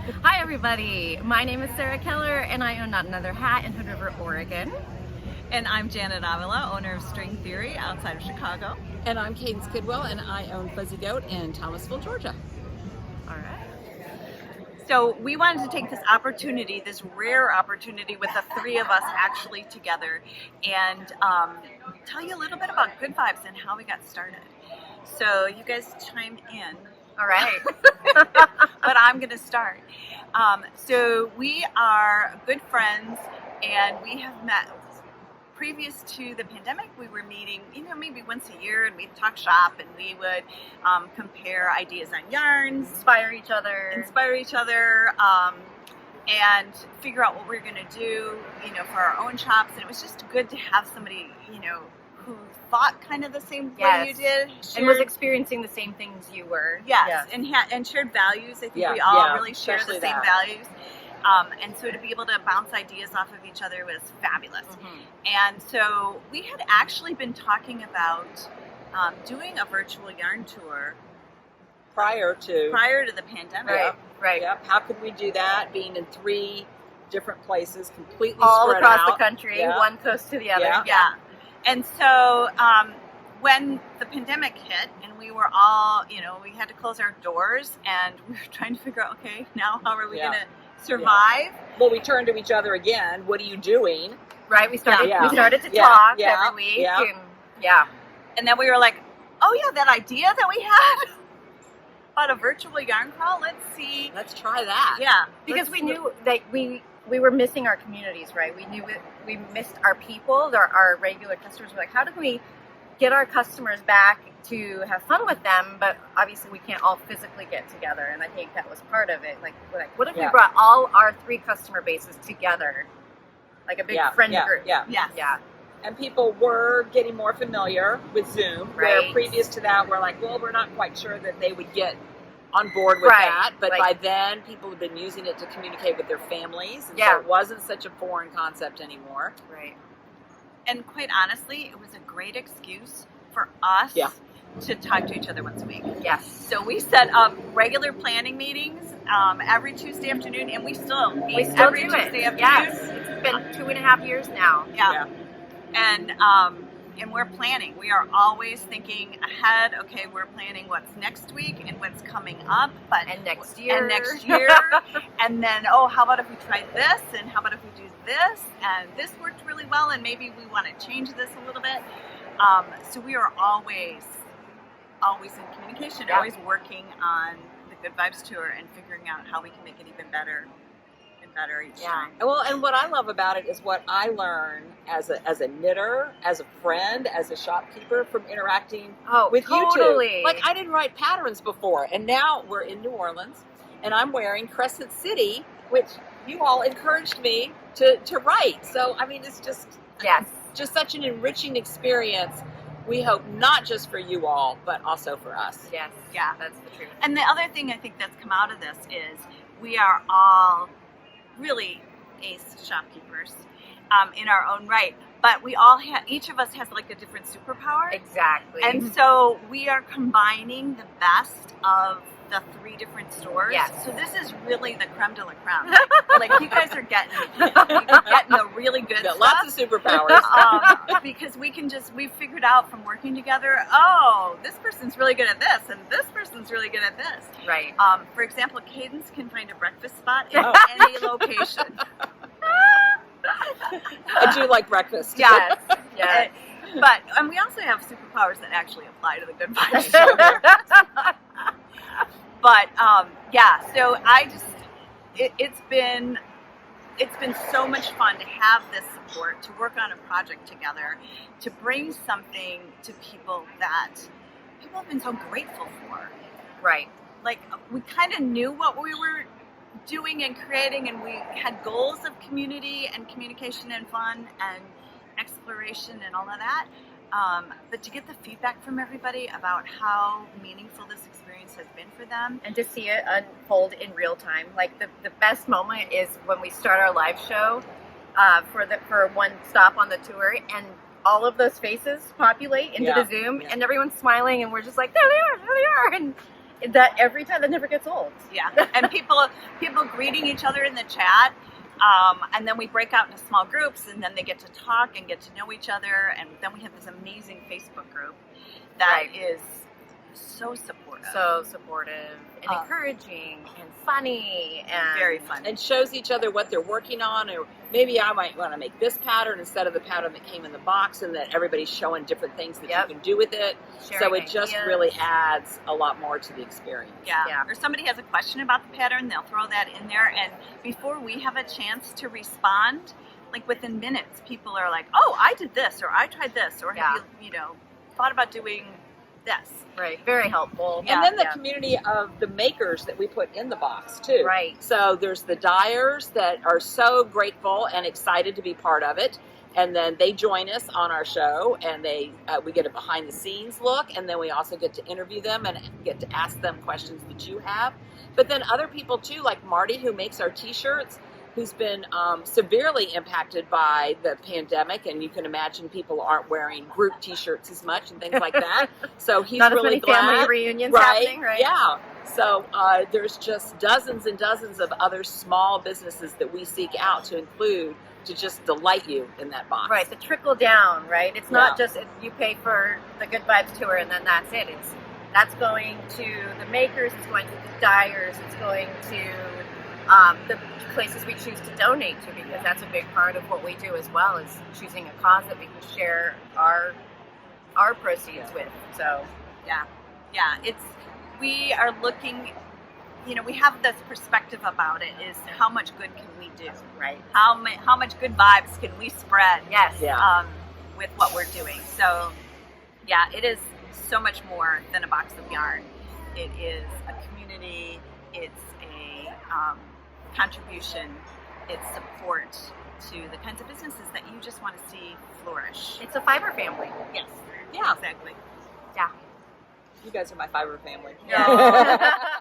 Hi everybody, my name is Sarah Keller and I own Not Another Hat in Hood River, Oregon. And I'm Janet Avila, owner of String Theory outside of Chicago. And I'm Cadence Kidwell, and I own Fuzzy Goat in Thomasville, Georgia. All right. So we wanted to take this opportunity, this rare opportunity with the three of us actually together, and tell you a little bit about Good Vibes and how we got started. So you guys chime in. All right. But I'm going to start. So we are good friends, and we have met previous to the pandemic. We were meeting, maybe once a year, and we'd talk shop, and we would compare ideas on yarns, Inspire each other, and figure out what we were going to do, for our own shops. And it was just good to have somebody, who thought kind of the same way you did, and was experiencing the same things you were. Yes. And shared values. I think we all really share the same values. And so to be able to bounce ideas off of each other was fabulous. Mm-hmm. And so we had actually been talking about doing a virtual yarn tour Prior to the pandemic. Right. Yep. How could we do that? Being in 3 different places, completely all spread across out. the country, Yeah. one coast to the other. Yeah. And so when the pandemic hit and we were all, we had to close our doors and we were trying to figure out, okay, now how are we going to survive? Well, we turned to each other again. What are you doing? Right. We started to Yeah. talk Yeah. every week. Yeah. And then we were like, oh yeah, that idea that we had about a virtual yarn crawl, let's see. Let's try that. Yeah. Because we knew that we were missing our communities, right? We knew we missed our people, our regular customers. We're like, how do we get our customers back to have fun with them? But obviously we can't all physically get together. And I think that was part of it. Like what if we brought all our 3 customer bases together? Like a big friend group. Yeah. And people were getting more familiar with Zoom. Right. Where previous to that, we're like, well, we're not quite sure that they would get on board with that. But by then, people have been using it to communicate with their families. And so it wasn't such a foreign concept anymore. Right. And quite honestly, it was a great excuse for us to talk to each other once a week. Yes. So we set up regular planning meetings every Tuesday afternoon, and we still meet every Tuesday afternoon. Yes. It's been 2.5 years now. Yeah. And we're planning. We are always thinking ahead. Okay, we're planning what's next week and what's coming up, And next year. And then, how about if we try this? And how about if we do this? And this worked really well, and maybe we want to change this a little bit. So we are always in communication, always working on the Good Vibes Tour and figuring out how we can make it even better and better each time. Well, and what I love about it is what I learn as a knitter, as a friend, as a shopkeeper from interacting with you two. Like, I didn't write patterns before, and now we're in New Orleans, and I'm wearing Crescent City, which you all encouraged me to write. So, I mean, it's just such an enriching experience. We hope not just for you all, but also for us. Yes. Yeah. That's the truth. And the other thing I think that's come out of this is we are all really ace shopkeepers in our own right, but we all each of us has like a different superpower. Exactly. And so we are combining the best of the 3 different stores. Yes. So this is really the creme de la creme. Like you guys are getting the really good stuff. Lots of superpowers. Because we figured out from working together, this person's really good at this, and this person's really good at this. Right. For example, Cadence can find a breakfast spot in any location. I do like breakfast. Yes. And we also have superpowers that actually apply to the Good Vibes Tour. But so it's been so much fun to have this support, to work on a project together, to bring something to people that people have been so grateful for. Right. Like we kind of knew what we were doing and creating, and we had goals of community and communication and fun and exploration and all of that. But to get the feedback from everybody about how meaningful this experience has been for them. And to see it unfold in real time. Like the best moment is when we start our live show for one stop on the tour, and all of those faces populate into the Zoom, and everyone's smiling, and we're just like, there they are, and that every time, that never gets old. Yeah, and people greeting each other in the chat, and then we break out into small groups, and then they get to talk and get to know each other, and then we have this amazing Facebook group that is so supportive. And encouraging and funny and very fun. And shows each other what they're working on, or maybe I might want to make this pattern instead of the pattern that came in the box, and that everybody's showing different things that you can do with it. Sharing so it just really adds a lot more to the experience. Yeah. Or somebody has a question about the pattern, they'll throw that in there, and before we have a chance to respond, like within minutes, people are like, oh, I did this, or I tried this, or have you thought about doing this? Right, very helpful. And then the community of the makers that we put in the box too. Right. So there's the dyers that are so grateful and excited to be part of it, and then they join us on our show, and we get a behind the scenes look, and then we also get to interview them and get to ask them questions that you have. But then other people too, like Marty, who makes our t-shirts, who's been severely impacted by the pandemic, and you can imagine people aren't wearing group t-shirts as much and things like that. So he's not really as many glad. Family reunions happening, right? Yeah. So there's just dozens and dozens of other small businesses that we seek out to include to just delight you in that box. Right, the trickle down, right? It's not just you pay for the Good Vibes tour and then that's it. That's going to the makers, it's going to the dyers, it's going to the places we choose to donate to, because that's a big part of what we do as well, is choosing a cause that we can share our proceeds with. So we are looking, we have this perspective about it, is how much good can we do, right? How much good vibes can we spread with what we're doing. So it is so much more than a box of yarn. It is a community, it's a contribution, it's support to the kinds of businesses that you just want to see flourish. It's a fiber family. Yes. Yeah, exactly. Yeah. You guys are my fiber family. Yeah.